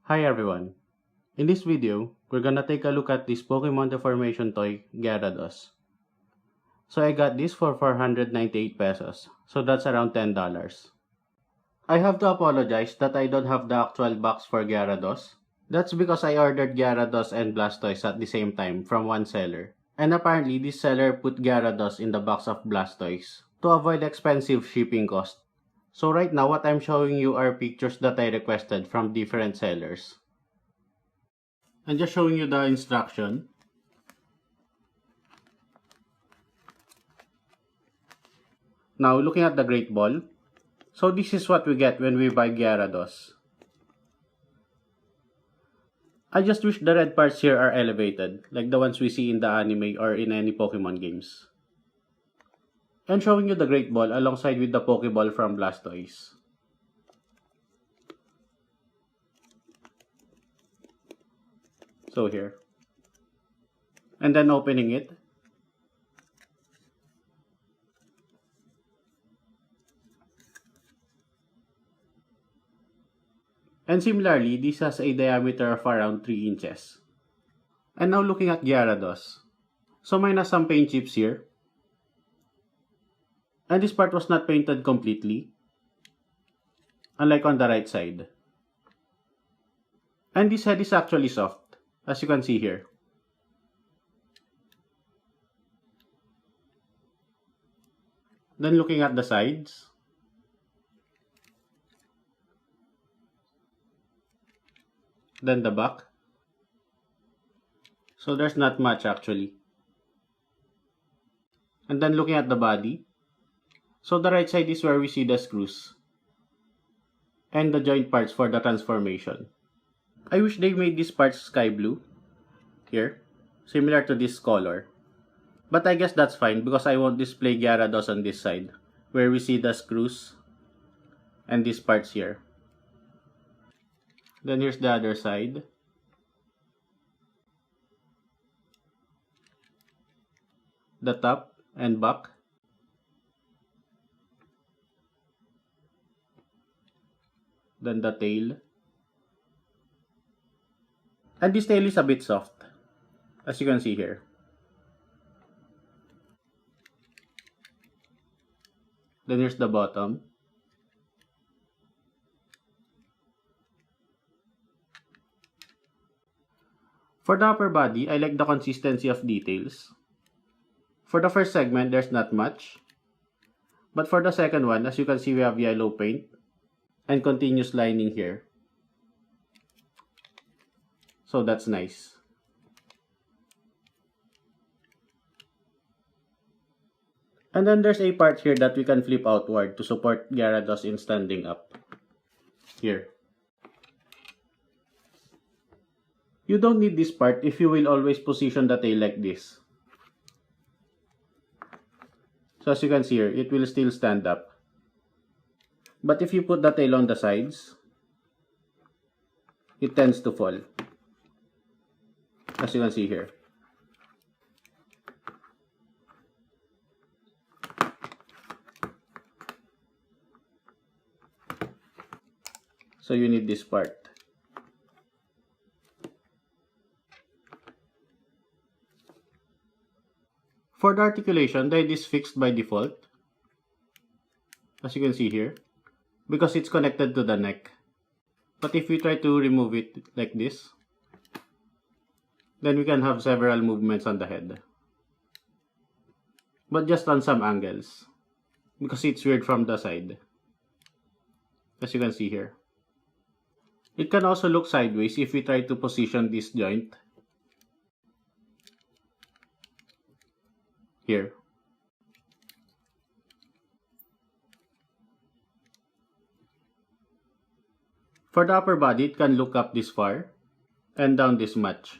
Hi everyone. In this video, we're gonna take a look at this Pokemon deformation toy, Gyarados. So I got this for 498 pesos. So that's around $10. I have to apologize that I don't have the actual box for Gyarados. That's because I ordered Gyarados and Blastoise at the same time from one seller. And apparently this seller put Gyarados in the box of Blastoise to avoid expensive shipping cost. So right now what I'm showing you are pictures that I requested from different sellers. I'm just showing you the instruction. Now looking at the Great Ball. So this is what we get when we buy Gyarados. I just wish the red parts here are elevated, like the ones we see in the anime or in any Pokemon games. And showing you the Great Ball alongside with the Pokeball from Blastoise. So here. And then opening it. And similarly, this has a diameter of around 3 inches. And now looking at Gyarados. So mine has some paint chips here. And this part was not painted completely, unlike on the right side. And this head is actually soft, as you can see here. Then looking at the sides. Then the back. So there's not much actually. And then looking at the body. So the right side is where we see the screws. And the joint parts for the transformation. I wish they made these parts sky blue. Here. Similar to this color. But I guess that's fine because I won't display Gyarados on this side. Where we see the screws. And these parts here. Then here's the other side. The top and back. Then the tail. And this tail is a bit soft, as you can see here. Then here's the bottom. For the upper body, I like the consistency of details. For the first segment, there's not much. But for the second one, as you can see, we have yellow paint and continuous lining here. So that's nice. And then there's a part here that we can flip outward to support Gyarados in standing up. Here. You don't need this part if you will always position the tail like this. So as you can see here, it will still stand up. But if you put the tail on the sides, it tends to fall. As you can see here. So you need this part. For the articulation, the head is fixed by default. As you can see here. Because it's connected to the neck. But if we try to remove it like this, then we can have several movements on the head. But just on some angles. Because it's weird from the side. As you can see here. It can also look sideways if we try to position this joint. Here. For the upper body, it can look up this far and down this much.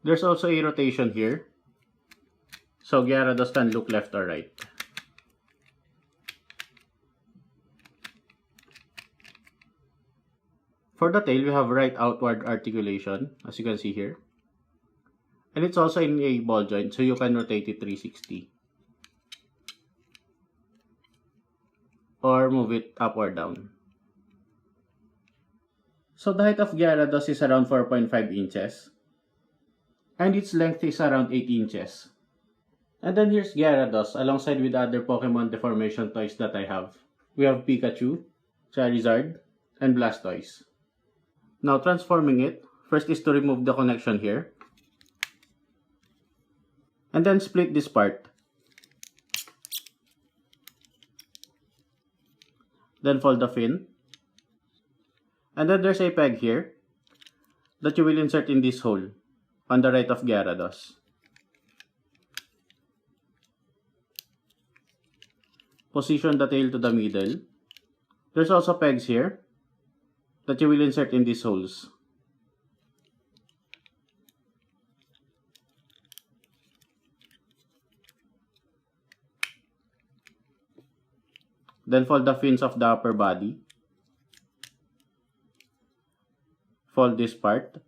There's also a rotation here, so Gyarados can look left or right. For the tail, we have right outward articulation, as you can see here. And it's also in a ball joint, so you can rotate it 360. Or move it up or down. So the height of Gyarados is around 4.5 inches. And its length is around 8 inches. And then here's Gyarados alongside with other Pokemon deformation toys that I have. We have Pikachu, Charizard, and Blastoise. Now transforming it, first is to remove the connection here. And then split this part. Then fold the fin. And then there's a peg here that you will insert in this hole on the right of Gyarados. Position the tail to the middle. There's also pegs here that you will insert in these holes. Then fold the fins of the upper body. Fold this part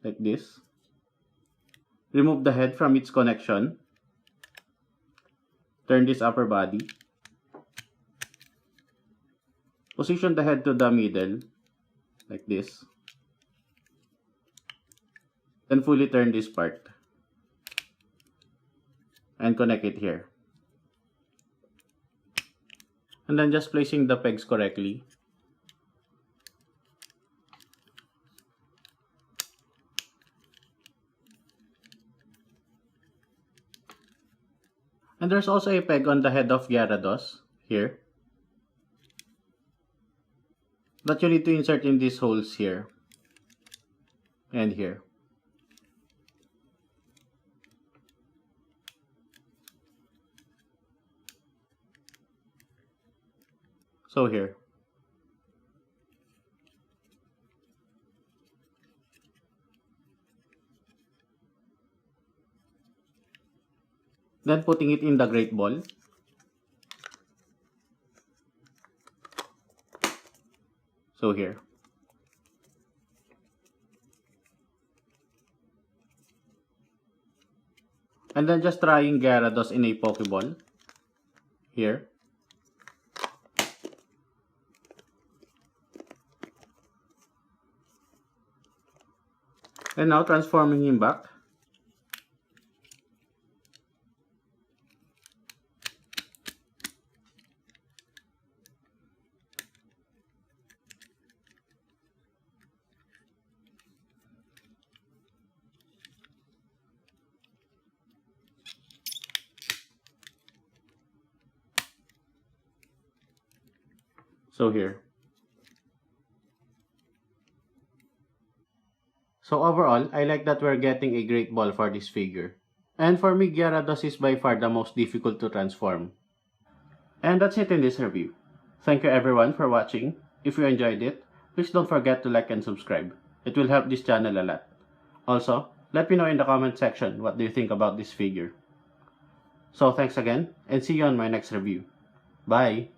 like this. Remove the head from its connection. Turn this upper body. Position the head to the middle like this. Then fully turn this part and connect it here. And then just placing the pegs correctly. And there's also a peg on the head of Gyarados here that you need to insert in these holes here and here. So here. Then putting it in the Great Ball. So here. And then just trying Gyarados in a Pokeball. Here. And now transforming him back. So here. So overall, I like that we're getting a great ball for this figure. And for me, Gyarados is by far the most difficult to transform. And that's it in this review. Thank you everyone for watching. If you enjoyed it, please don't forget to like and subscribe. It will help this channel a lot. Also, let me know in the comment section what do you think about this figure. So thanks again, and see you on my next review. Bye!